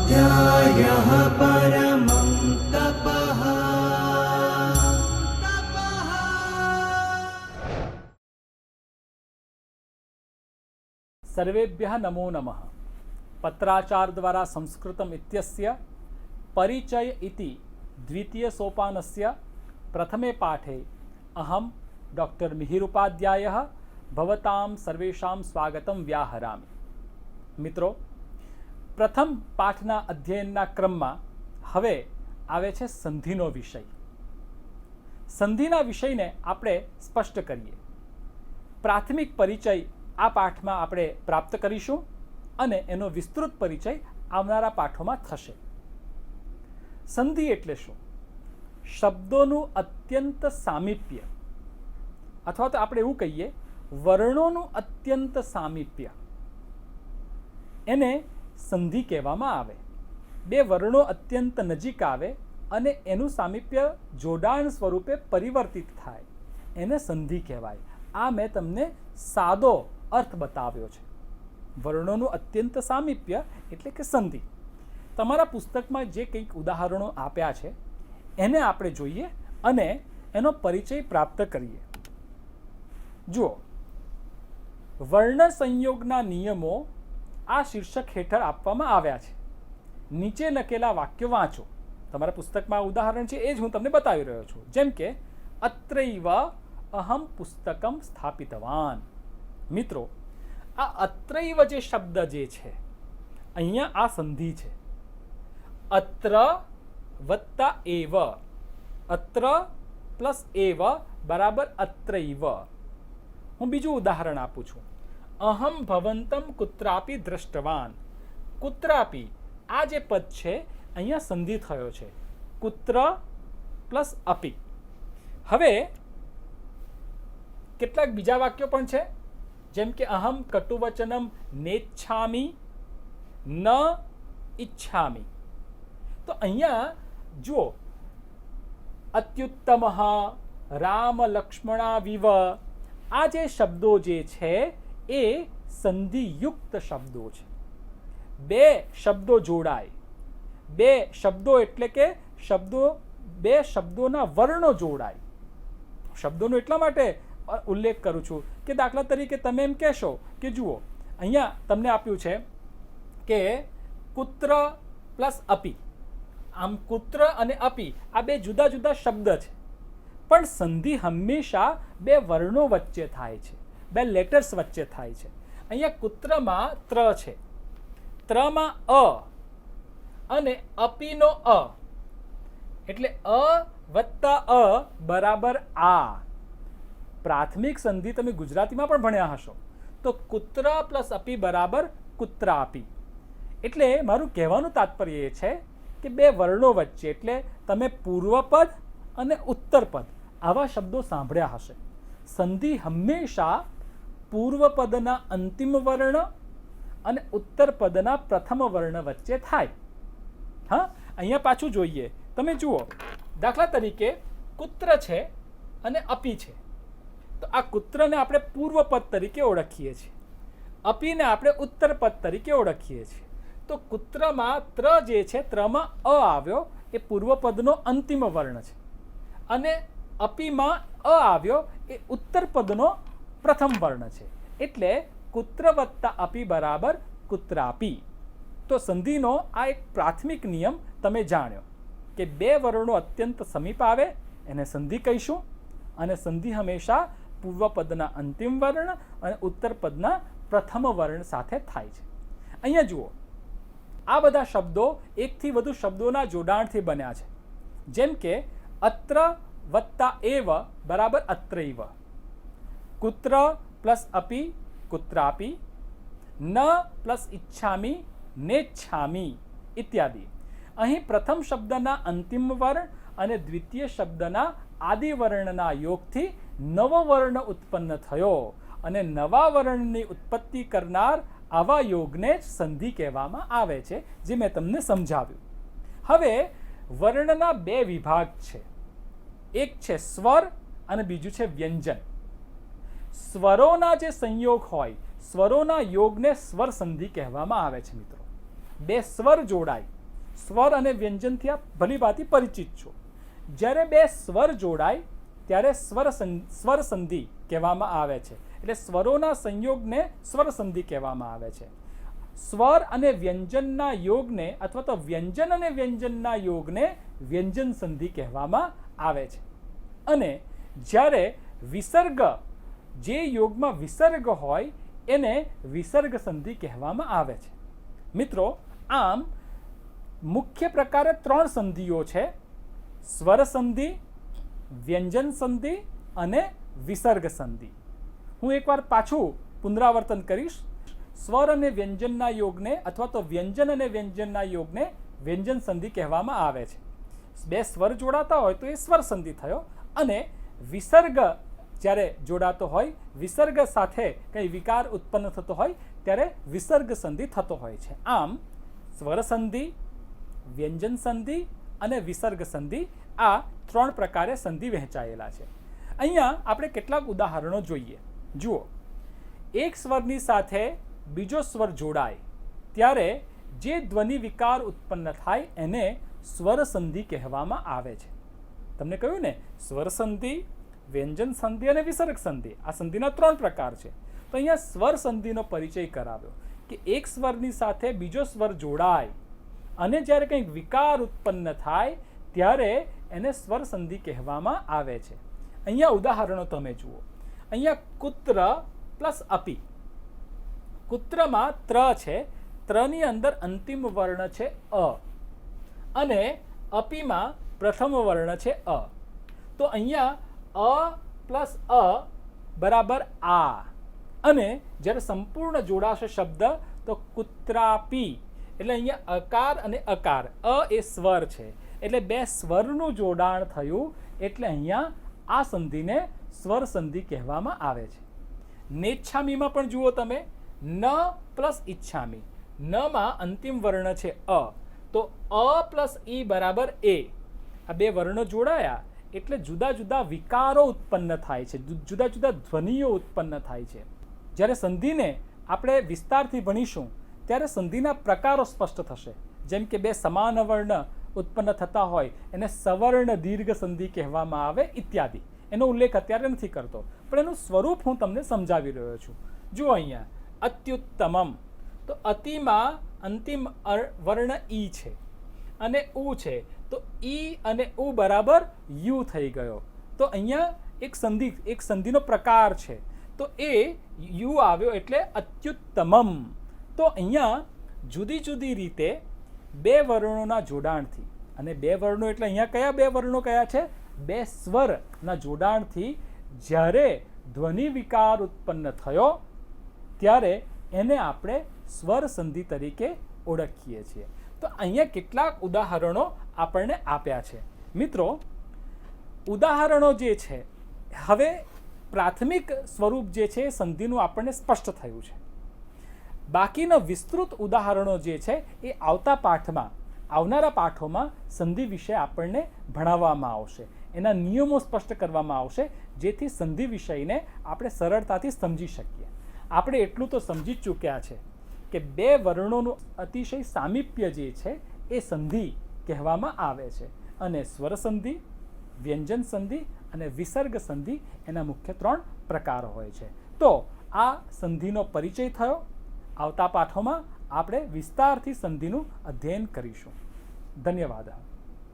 स्वाध्यायः परमं तपः। सर्वेभ्यः नमो नमः। पत्राचार द्वारा संस्कृतम् इत्यस्य परिचय इति द्वितीय सोपानस्य प्रथमे पाठे अहं डॉक्टर मिहिर उपाध्यायः भवतां सर्वेषां स्वागतं व्याहरामि। મિત્રો, પ્રથમ પાઠના અધ્યયનના ક્રમમાં હવે આવે છે સંધિનો વિષય। સંધિના વિષયને આપણે સ્પષ્ટ કરીએ। પ્રાથમિક પરિચય આ પાઠમાં આપણે પ્રાપ્ત કરીશું અને એનો વિસ્તૃત પરિચય આવનારા પાઠોમાં થશે। સંધિ એટલે શું? શબ્દોનું અત્યંત સામીપ્ય, અથવા તો આપણે એવું કહીએ વર્ણોનું અત્યંત સામીપ્ય, એને સંધિ કહેવામાં આવે। બે વર્ણો અત્યંત નજીક આવે અને એનું સામીપ્ય જોડાણ સ્વરૂપે પરિવર્તિત થાય, એને સંધિ કહેવાય। આ મેં તમને સાદો અર્થ બતાવ્યો છે। વર્ણોનું અત્યંત સામીપ્ય એટલે કે સંધિ। તમારા પુસ્તકમાં જે કંઈક ઉદાહરણો આપ્યા છે એને આપણે જોઈએ અને એનો પરિચય પ્રાપ્ત કરીએ। જુઓ, વર્ણ સંયોગના નિયમો આ શીર્ષક હેઠળ આપવામાં આવ્યા છે। નીચે લખેલા વાક્યો વાંચો। તમારા પુસ્તકમાં ઉદાહરણ છે એ જ હું તમને બતાવી રહ્યો છું। જેમ કે અત્રૈવ અહમ પુસ્તકમ સ્થાપિતવાન। મિત્રો, આ અત્રૈવ જે શબ્દ જે છે અહીંયા આ સંધિ છે। અત્ર વત્તા એવ, અત્ર પ્લસ એવ બરાબર અત્રૈવ। હું બીજું ઉદાહરણ આપું છું। અહમ ભવંતમ કુત્રાપી દ્રષ્ટવાન। કુત્રાપી આ જે પદ છે અહીંયા સંધિ થયો છે, કુત્ર પ્લસ અપી। હવે કેટલાક બીજા વાક્યો પણ છે, જેમ કે અહમ કટુવચનમ નેચ્છામી ન ઈચ્છામી। તો અહીંયા જુઓ, અત્યુત્તમઃ રામ લક્ષ્મણાવિવ, આ જે શબ્દો જે છે એ સંધિયુક્ત શબ્દો છે। બે શબ્દો જોડાય, બે શબ્દો એટલે કે શબ્દો, બે શબ્દોના વર્ણો જોડાય। શબ્દોનો એટલા માટે ઉલ્લેખ કરું છું કે દાખલા તરીકે તમે એમ કહેશો કે જુઓ અહીંયા તમને આપ્યું છે કે કુત્ર પ્લસ અપી। આમ કુત્ર અને અપી આ બે જુદા જુદા શબ્દ છે, પણ સંધિ હંમેશા બે વર્ણો વચ્ચે થાય છે, બે લેટર્સ વચ્ચે થાય છે। અહીંયા કુત્રમાં ત્ર છે, ત્રમાં અ અને અપીનો અ, એટલે અ વત્તા અ બરાબર આ। પ્રાથમિક સંધિ તમે ગુજરાતીમાં પણ ભણ્યા હશો, તો કુત્ર પ્લસ અપી બરાબર કુત્રાપી। એટલે મારું કહેવાનું તાત્પર્ય એ છે કે બે વર્ણો વચ્ચે, એટલે તમે પૂર્વપદ અને ઉત્તરપદ આવા શબ્દો સાંભળ્યા હશે। સંધિ હંમેશા પૂર્વપદના અંતિમ વર્ણ અને ઉત્તરપદના પ્રથમ વર્ણ વચ્ચે થાય। હા, અહીંયા પાછું જોઈએ, તમે જુઓ દાખલા તરીકે કુત્ર છે અને અપી છે, તો આ કુત્રને આપણે પૂર્વપદ તરીકે ઓળખીએ છીએ, અપીને આપણે ઉત્તરપદ તરીકે ઓળખીએ છીએ। તો કુત્રમાં ત્ર જે છે, ત્રમાં અ આવ્યો, એ પૂર્વપદનો અંતિમ વર્ણ છે, અને અપીમાં અ આવ્યો એ ઉત્તરપદનો પ્રથમ વર્ણ છે, એટલે કુત્ર વત્તા અપી બરાબર કુત્રાપી। તો સંધિનો આ એક પ્રાથમિક નિયમ તમે જાણ્યો કે બે વર્ણો અત્યંત સમીપ આવે એને સંધિ કહીશું, અને સંધિ હંમેશા પૂર્વપદના અંતિમ વર્ણ અને ઉત્તરપદના પ્રથમ વર્ણ સાથે થાય છે। અહીંયા જુઓ, આ બધા શબ્દો એકથી વધુ શબ્દોના જોડાણથી બન્યા છે। જેમ કે અત્ર વત્તા એવ બરાબર અત્રૈવ, કુત્ર પ્લસ અપી કુત્રાપી, ન પ્લસ ઈચ્છામી નેચ્છામી ઇત્યાદિ। અહીં પ્રથમ શબ્દના અંતિમ વર્ણ અને દ્વિતીય શબ્દના આદિ વર્ણના યોગથી નવો વર્ણ ઉત્પન્ન થયો, અને નવા વર્ણની ઉત્પત્તિ કરનાર આવા યોગને જ સંધિ કહેવામાં આવે છે, જે મેં તમને સમજાવ્યું। હવે વર્ણના બે વિભાગ છે, એક છે સ્વર અને બીજું છે વ્યંજન। સ્વરોના જે સંયોગ હોય, સ્વરોના યોગને સ્વર સંધિ કહેવામાં આવે છે। મિત્રો, બે સ્વર જોડાય સ્વર અને વ્યંજનથી આપ ભલીભાંતિ પરિચિત છો. જ્યારે બે સ્વર જોડાય ત્યારે સ્વર સંધિ કહેવામાં આવે છે. એટલે સ્વરોના સંયોગને સ્વર સંધિ કહેવામાં આવે છે. સ્વર અને વ્યંજનના યોગને અથવા તો વ્યંજન અને વ્યંજનના યોગને વ્યંજન સંધિ કહેવામાં આવે છે. અને જ્યારે વિસર્ગ, જે યોગમાં વિસર્ગ હોય એને વિસર્ગ સંધિ કહેવામાં આવે છે. મિત્રો, આમ મુખ્ય પ્રકારે 3 સંધિઓ છે: સ્વર સંધિ, વ્યંજન સંધિ અને વિસર્ગ સંધિ. હું એકવાર પાછું પુનરાવર્તન કરીશ. સ્વર અને વ્યંજનના યોગને અથવા તો વ્યંજન અને વ્યંજનના યોગને વ્યંજન સંધિ કહેવામાં આવે છે. બે સ્વર જોડાતા હોય તો એ સ્વર સંધિ થયો, અને વિસર્ગ જ્યારે જોડાતો હોય, વિસર્ગ સાથે કંઈ વિકાર ઉત્પન્ન થતો હોય ત્યારે વિસર્ગ સંધિ થતો હોય છે. આમ સ્વર સંધિ, વ્યંજન સંધિ અને વિસર્ગ સંધિ, આ 3 પ્રકારે સંધિ વહેંચાયેલા છે. અહીંયા આપણે કેટલાક ઉદાહરણો જોઈએ. જુઓ, એક સ્વરની સાથે બીજો સ્વર જોડાય ત્યારે જે ધ્વનિ વિકાર ઉત્પન્ન થાય એને સ્વર સંધિ કહેવામાં આવે છે. તમને કહ્યું ને, સ્વર સંધિ, વ્યંજન સંધિ અને વિસર્ગ સંધિ, આ સંધિના 3 પ્રકાર છે. તો અહીંયા સ્વર સંધિનો પરિચય કરાવ્યો કે એક સ્વરની સાથે બીજો સ્વર જોડાય અને જ્યારે કંઈક વિકાર ઉત્પન્ન થાય ત્યારે એને સ્વર સંધિ કહેવામાં આવે છે. અહીંયા ઉદાહરણો તમે જુઓ. અહીંયા કુત્ર પ્લસ અપી. કુત્રમાં ત્ર છે, ત્રની અંદર અંતિમ વર્ણ છે અ, અને અપીમાં પ્રથમ વર્ણ છે અ. તો અહીંયા અ પ્લસ અ બરાબર આ. અને જ્યારે સંપૂર્ણ જોડાશે શબ્દ તો કુત્રાપી, એટલે અહીંયા અકાર અને અકાર, અ એ સ્વર છે એટલે બે સ્વરનું જોડાણ થયું, એટલે અહીંયા આ સંધિને સ્વર સંધિ કહેવામાં આવે છે. નેચ્છામીમાં પણ જુઓ તમે, ન પ્લસ ઈચ્છામી. નમાં અંતિમ વર્ણ છે અ, તો અ પ્લસ ઈ બરાબર એ. આ બે વર્ણો જોડાયા એટલે જુદા જુદા વિકારો ઉત્પન્ન થાય છે, જુદા જુદા ધ્વનિઓ ઉત્પન્ન થાય છે. જ્યારે સંધિને આપણે વિસ્તારથી ભણીશું ત્યારે સંધિના પ્રકારો સ્પષ્ટ થશે. જેમ કે બે સમાન વર્ણ ઉત્પન્ન થતા હોય એને સવર્ણ દીર્ઘ સંધિ કહેવામાં આવે ઇત્યાદિ. એનો ઉલ્લેખ અત્યારે નથી કરતો, પણ એનું સ્વરૂપ હું તમને સમજાવી રહ્યો છું. જુઓ અહીંયા અત્યુત્તમમ, તો અતિમાં અંતિમ વર્ણ ઈ છે અને ઉ છે, તો ઈ અને ઉ બરાબર યુ થઈ ગયો. તો અહીંયા એક સંધિનો પ્રકાર છે, તો એ યુ આવ્યો એટલે અત્યુત્તમમ. તો અહીંયા જુદી જુદી રીતે બે વર્ણોના જોડાણથી, અને બે વર્ણો એટલે અહીંયા કયા બે વર્ણો કયા છે? બે સ્વરના જોડાણથી જ્યારે ધ્વનિ વિકાર ઉત્પન્ન થયો ત્યારે એને આપણે સ્વર સંધિ તરીકે ઓળખીએ છીએ. તો અહીંયા કેટલાક ઉદાહરણો આપણને આપ્યા છે. મિત્રો, ઉદાહરણો જે છે, હવે પ્રાથમિક સ્વરૂપ જે છે એ સંધિનું આપણને સ્પષ્ટ થયું છે. બાકીના વિસ્તૃત ઉદાહરણો જે છે એ આવનારા પાઠોમાં સંધિ વિશે આપણને ભણાવવામાં આવશે. એના નિયમો સ્પષ્ટ કરવામાં આવશે, જેથી સંધિ વિષયને આપણે સરળતાથી સમજી શકીએ. આપણે એટલું તો સમજી જ ચૂક્યા છે કે બે વર્ણોનું અતિશય સામીપ્ય જે છે એ સંધિ કહેવામાં આવે છે, અને સ્વર સંધિ, વ્યંજન સંધિ અને વિસર્ગ સંધિ એના મુખ્ય 3 પ્રકાર હોય છે. તો આ સંધિનો પરિચય થયો. આવતા પાઠોમાં આપણે વિસ્તારથી સંધિનું અધ્યયન કરીશું. ધન્યવાદ.